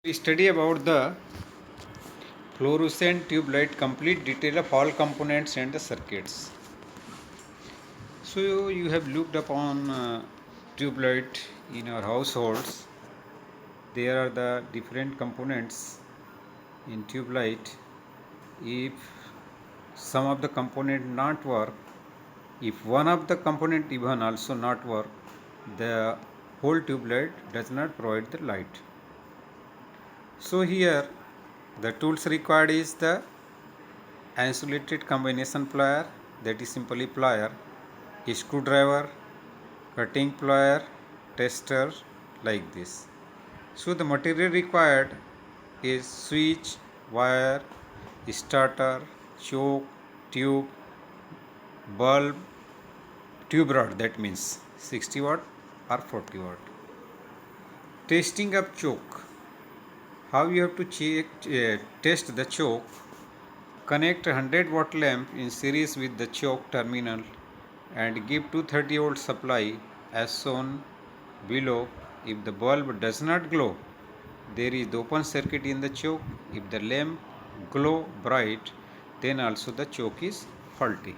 We study about the fluorescent tube light, complete detail of all components and the circuits. So you have looked upon tube light in our households. There are the different components in tube light. If some of the component not work, if one of the component even also not work, the whole tube light does not provide the light. So here the tools required is the insulated combination plier, that is simply plier, screwdriver, cutting plier, tester, like this. So the material required is switch, wire, starter, choke, tube, bulb, tube rod, that means 60 watt or 40 watt. Testing of choke. How you have to test the choke? Connect a 100 watt lamp in series with the choke terminal and give 230 volt supply as shown below. If the bulb does not glow, there is the open circuit in the choke. If the lamp glow bright, then also the choke is faulty.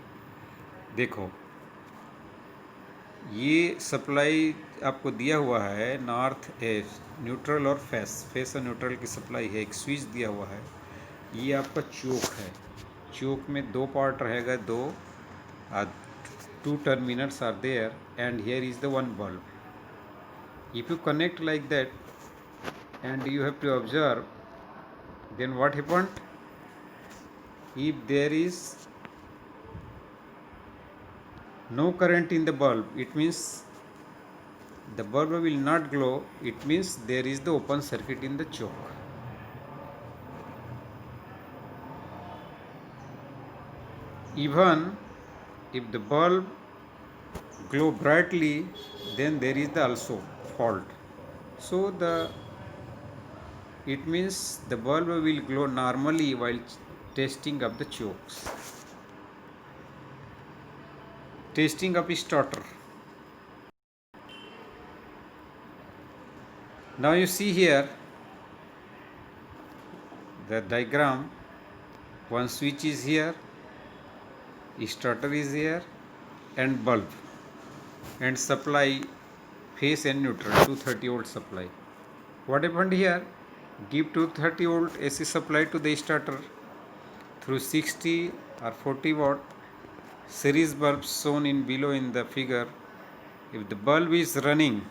देखो ये supply आपको दिया हुआ है north neutral और face और neutral की supply है, एक स्विच दिया हुआ है। ये आपका चोक है, चोक में दो पार्ट रहेगा, two terminals are there and here is the one bulb. If you connect like that and you have to observe, then what happened? If there is no current in the bulb, it means the bulb will not glow, it means there is the open circuit in the choke. Even if the bulb glow brightly, then there is the also fault. So it means the bulb will glow normally while testing of the chokes. Testing of starter. Now you see here the diagram. One switch is here, starter is here, and bulb, and supply phase and neutral 230 volt supply. What happened here? Give 230 volt AC supply to the starter through 60 or 40 watt series bulbs shown in below in the figure. If the bulb is running,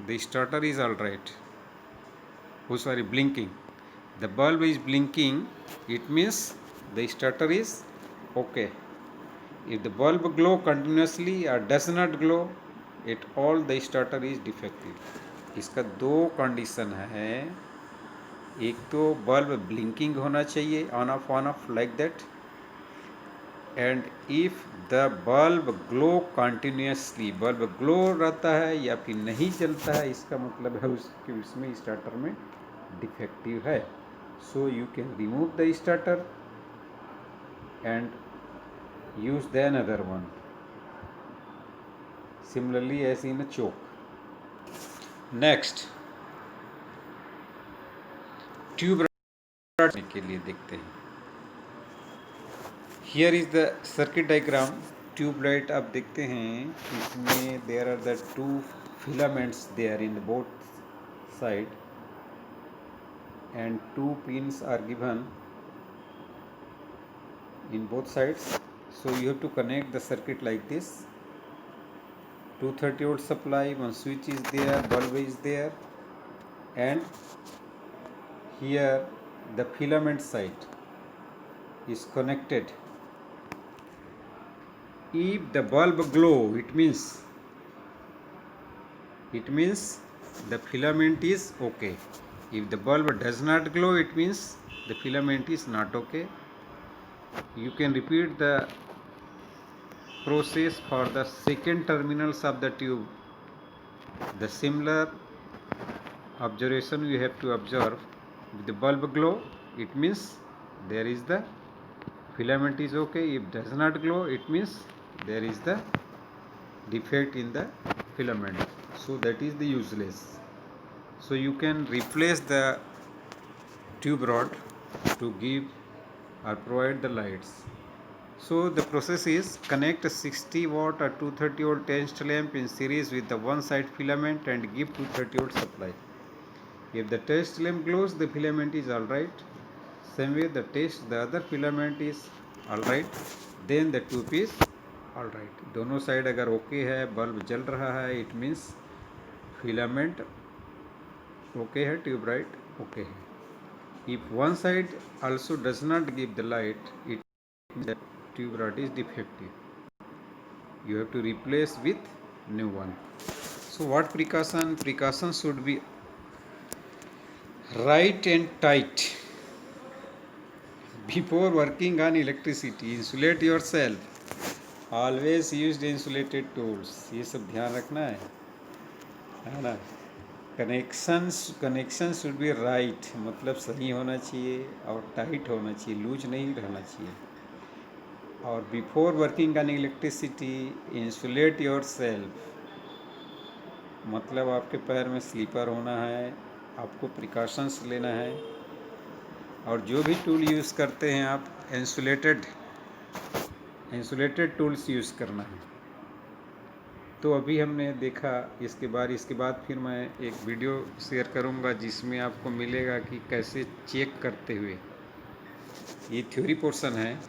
the starter is alright. Blinking. The bulb is blinking, it means the starter is okay. If the bulb glow continuously or does not glow at all, the starter is defective. इसका दो condition है, एक तो bulb blinking होना चाहिए, on off like that, and if the bulb glow continuously, bulb glow रहता है या फिर नहीं जलता है, इसका मतलब है उसमें स्टार्टर में डिफेक्टिव है. So you can remove the starter and use the another one. Similarly as in a choke. Next, tube के लिए देखते हैं. Here is the circuit diagram. Tube light आप देखते हैं, इसमें there are the two filaments there in both side and two pins are given in both sides. So you have to connect the circuit like this. 230 volt supply, one switch is there, bulb is there, and here the filament side is connected. If the bulb glow, it means the filament is okay. If the bulb does not glow, it means the filament is not okay. You can repeat the process for the second terminals of the tube. The similar observation you have to observe. If the bulb glow, it means there is the filament is okay. If does not glow, it means there is the defect in the filament. So that is the useless. So you can replace the tube rod to give or provide the lights. So the process is connect a 60 watt or 230 volt test lamp in series with the one side filament and give 230 volt supply. If the test lamp glows, the filament is alright. Same way the other filament is alright, then the tube is alright. दोनों side अगर okay है, bulb जल रहा है, it means filament okay है, tube light okay है. If one side also does not give the light, it means that tube rod is defective. You have to replace with new one. So what precaution? Precaution should be right and tight. Before working on electricity, insulate yourself. Always use insulated tools. ये सब ध्यान रखना है ना. Connection should be right, मतलब सही होना चाहिए और टाइट होना चाहिए, लूज नहीं रहना चाहिए. और before working on electricity insulate your self, मतलब आपके पैर में स्लीपर होना है, आपको प्रिकॉशंस लेना है. और जो भी टूल यूज़ करते हैं आप इंसुलेटेड टूल्स यूज़ करना है. तो अभी हमने देखा. इसके बाद फिर मैं एक वीडियो शेयर करूंगा जिसमें आपको मिलेगा कि कैसे चेक करते हुए. ये थ्योरी पोर्शन है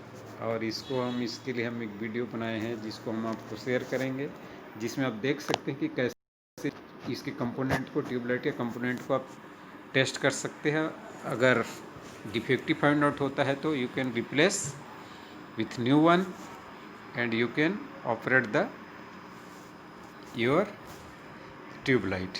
और इसके लिए हम एक वीडियो बनाए हैं जिसको हम आपको शेयर करेंगे, जिसमें आप देख सकते हैं कि कैसे इसके कंपोनेंट को, ट्यूबलाइट के कंपोनेंट को आप टेस्ट कर सकते हैं. अगर डिफेक्टिव फाइंड आउट होता है तो you can replace with new one and you can operate your tube light.